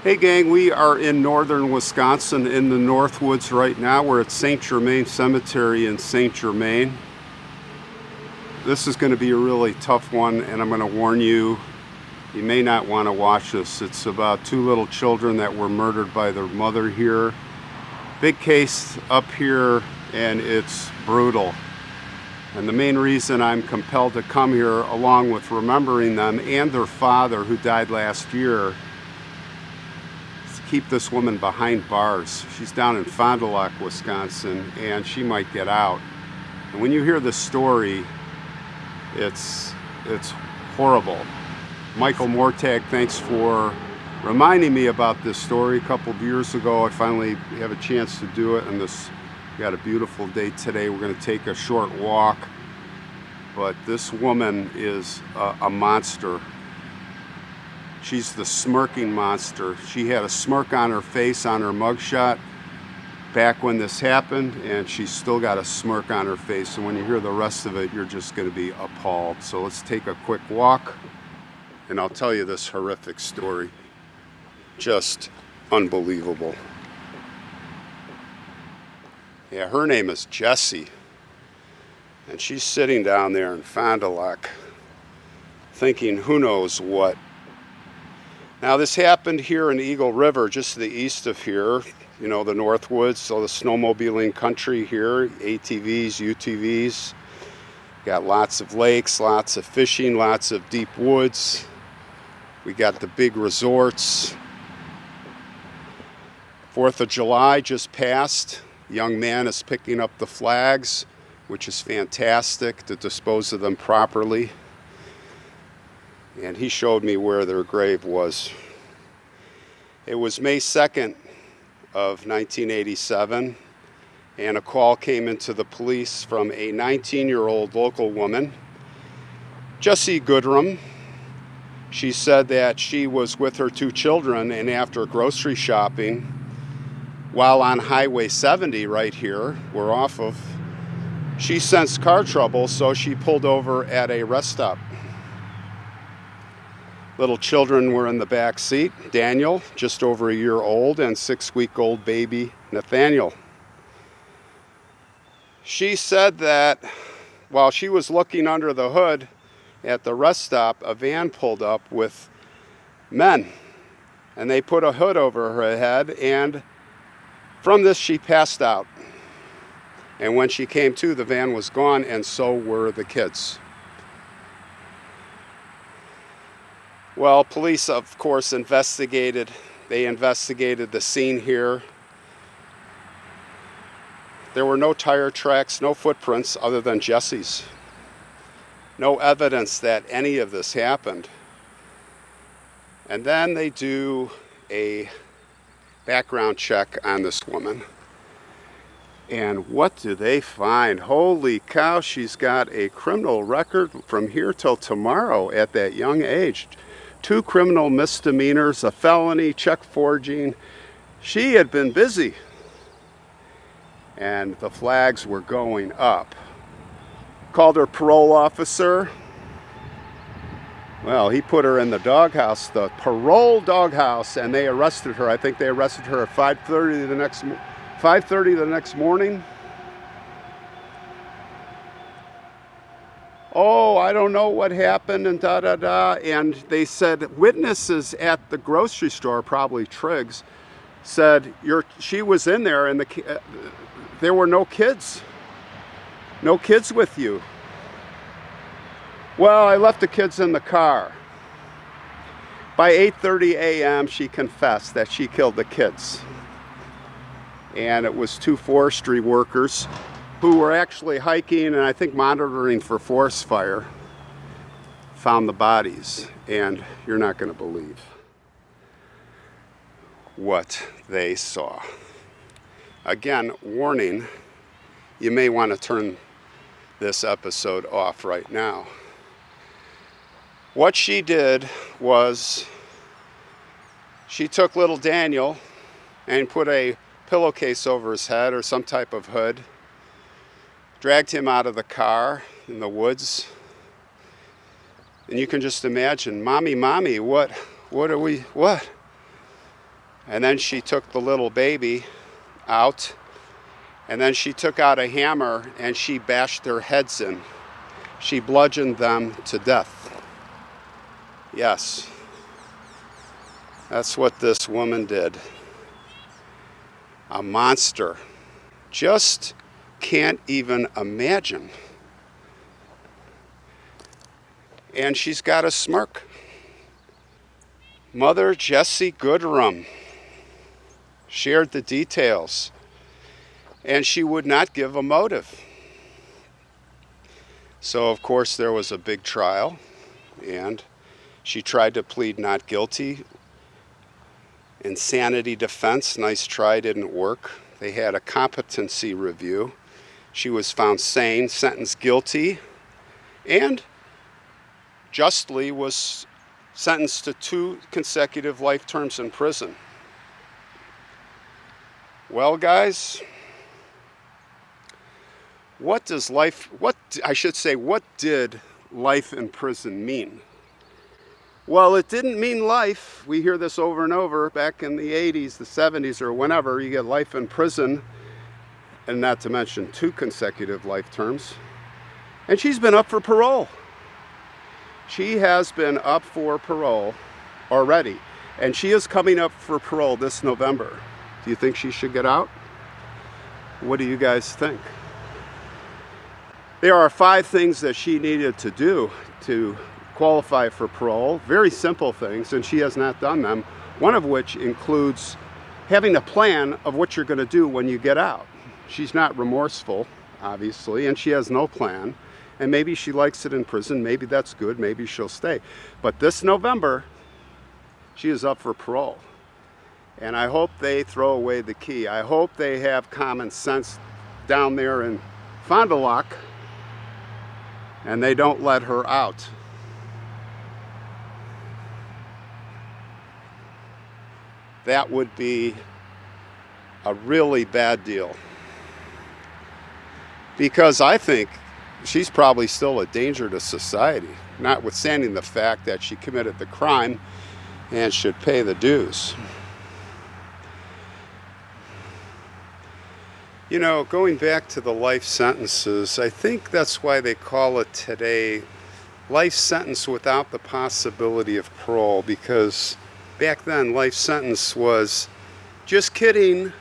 Hey gang, we are in northern Wisconsin in the Northwoods right now. We're at St. Germain Cemetery in St. Germain. This is going to be a really tough one, and I'm going to warn you, you may not want to watch this. It's about two little children that were murdered by their mother here. Big case up here, and it's brutal. And the main reason I'm compelled to come here, along with remembering them and their father who died last year, keep this woman behind bars. She's down in Fond du Lac, Wisconsin, and she might get out. And when you hear this story, it's horrible. Michael Mortag, thanks for reminding me about this story. A couple of years ago, I finally have a chance to do it, and we got a beautiful day today. We're going to take a short walk, but this woman is a monster. She's the smirking monster. She had a smirk on her face on her mugshot back when this happened, and she's still got a smirk on her face. And when you hear the rest of it, you're just going to be appalled. So let's take a quick walk, and I'll tell you this horrific story. Just unbelievable. Yeah, her name is Jessie, and she's sitting down there in Fond du Lac thinking who knows what. Now this happened here in Eagle River, just to the east of here, you know, the Northwoods, so the snowmobiling country here, ATVs, UTVs. Got lots of lakes, lots of fishing, lots of deep woods. We got the big resorts. 4th of July just passed. Young man is picking up the flags, which is fantastic, to dispose of them properly. And he showed me where their grave was. It was May 2nd of 1987, and a call came into the police from a 19-year-old local woman, Jessie Goodrum. She said that she was with her two children, and after grocery shopping, while on Highway 70 right here, we're off of, she sensed car trouble, so she pulled over at a rest stop. Little children were in the back seat. Daniel, just over a year old, and 6-week-old baby Nathaniel. She said that while she was looking under the hood at the rest stop, a van pulled up with men, and they put a hood over her head, and from this she passed out. And when she came to, the van was gone, and so were the kids. Well, police, of course, investigated. They investigated the scene here. There were no tire tracks, no footprints other than Jessie's. No evidence that any of this happened. And then they do a background check on this woman. And what do they find? Holy cow, she's got a criminal record from here till tomorrow at that young age. 2 criminal misdemeanors, a felony, check forging. She had been busy, and the flags were going up. Called her parole officer. Well, he put her in the doghouse, the parole doghouse, and they arrested her. I think they arrested her at 5:30 the next morning. Oh, I don't know what happened, and da-da-da. And they said witnesses at the grocery store, probably Triggs, said she was in there, and there were no kids. No kids with you. Well, I left the kids in the car. By 8:30 a.m., she confessed that she killed the kids. And it was 2 forestry workers who were actually hiking and I think monitoring for forest fire, found the bodies. And you're not going to believe what they saw. Again, warning, you may want to turn this episode off right now. What she did was she took little Daniel and put a pillowcase over his head or some type of hood, dragged him out of the car in the woods, And you can just imagine, mommy, what? And then she took the little baby out, and then she took out a hammer and she bashed their heads in. She bludgeoned them to death. Yes, that's what this woman did. A monster. Just can't even imagine. And she's got a smirk. Mother Jessie Goodrum shared the details, and she would not give a motive. So of course there was a big trial, and she tried to plead not guilty. Insanity defense, nice try, didn't work. They had a competency review. She was found sane, sentenced guilty, and justly was sentenced to 2 consecutive life terms in prison. Well, guys, what did life in prison mean? Well, it didn't mean life. We hear this over and over. Back in the 80s, the 70s, or whenever, you get life in prison, and not to mention 2 consecutive life terms. And she's been up for parole. She has been up for parole already, and she is coming up for parole this November. Do you think she should get out? What do you guys think? There are 5 things that she needed to do to qualify for parole. Very simple things, and she has not done them. One of which includes having a plan of what you're going to do when you get out. She's not remorseful, obviously, and she has no plan. And maybe she likes it in prison. Maybe that's good. Maybe she'll stay. But this November, she is up for parole. And I hope they throw away the key. I hope they have common sense down there in Fond du Lac, and they don't let her out. That would be a really bad deal. Because I think she's probably still a danger to society, notwithstanding the fact that she committed the crime and should pay the dues. You know, going back to the life sentences, I think that's why they call it today life sentence without the possibility of parole, because back then life sentence was just kidding.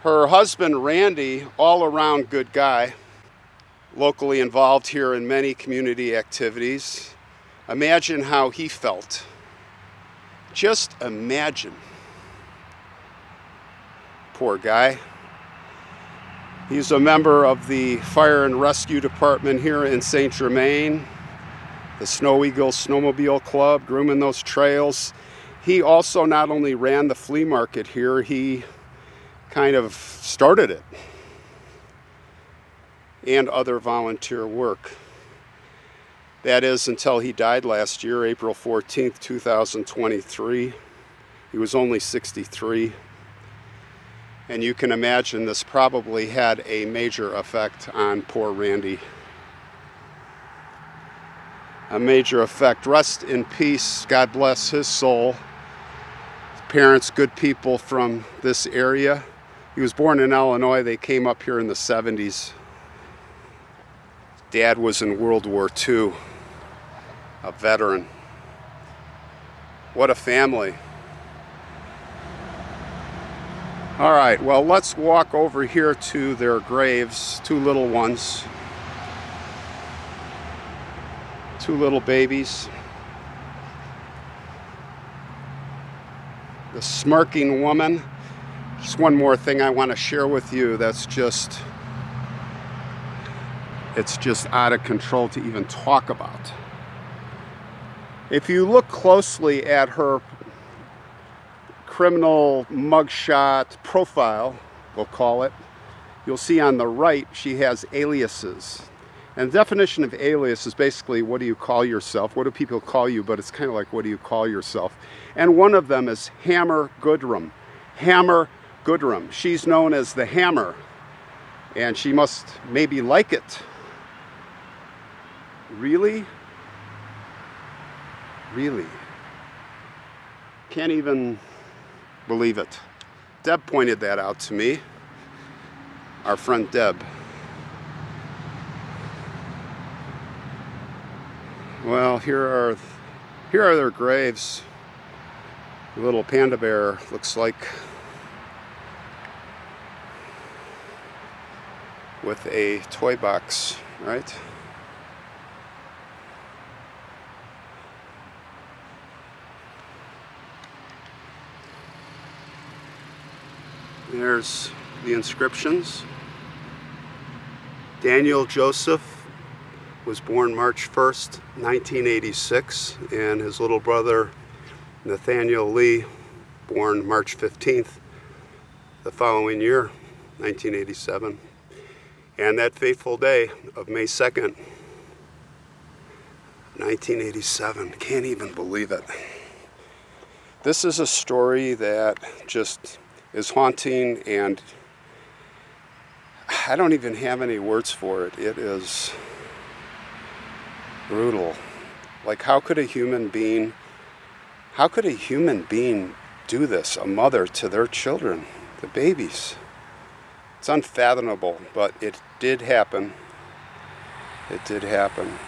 Her husband, Randy, all around good guy, locally involved here in many community activities. Imagine how he felt. Just imagine. Poor guy. He's a member of the Fire and Rescue Department here in St. Germain, the Snow Eagle Snowmobile Club, grooming those trails. He also not only ran the flea market here, he kind of started it, and other volunteer work. That is until he died last year, April 14th, 2023. He was only 63. And you can imagine this probably had a major effect on poor Randy. A major effect. Rest in peace. God bless his soul. Parents, good people from this area. He was born in Illinois. They came up here in the 70s. Dad was in World War II, a veteran. What a family. All right, well, let's walk over here to their graves. 2 little ones. 2 little babies. The smirking woman. Just one more thing I want to share with you that's just, it's just out of control to even talk about. If you look closely at her criminal mugshot profile, we'll call it, you'll see on the right she has aliases. And the definition of alias is basically, what do you call yourself? What do people call you? But it's kind of like, what do you call yourself? And one of them is Hammer Goodrum. Hammer Goodrum. She's known as the Hammer, and she must maybe like it. Really? Really? Can't even believe it. Deb pointed that out to me. Our friend Deb. Well, here are their graves. The little panda bear looks like with a toy box, right? There's the inscriptions. Daniel Joseph was born March 1st, 1986, and his little brother Nathaniel Lee, born March 15th, the following year, 1987. And that fateful day of May 2nd, 1987. Can't even believe it. This is a story that just is haunting, and I don't even have any words for it. It is brutal. Like, how could a human being do this? A mother to their children, the babies. It's unfathomable, but it did happen. It did happen.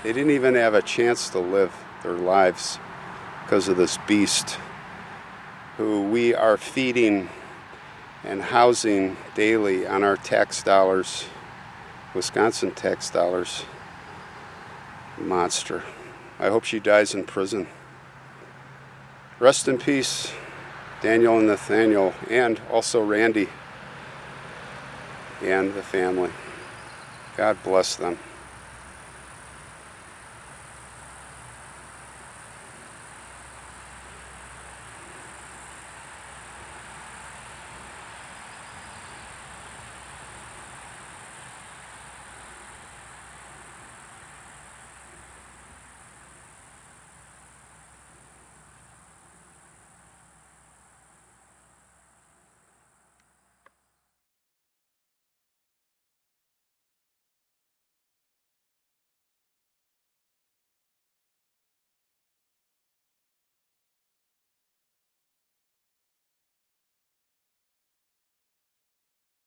They didn't even have a chance to live their lives because of this beast who we are feeding and housing daily on our tax dollars, Wisconsin tax dollars. Monster. I hope she dies in prison. Rest in peace, Daniel and Nathaniel, and also Randy and the family. God bless them.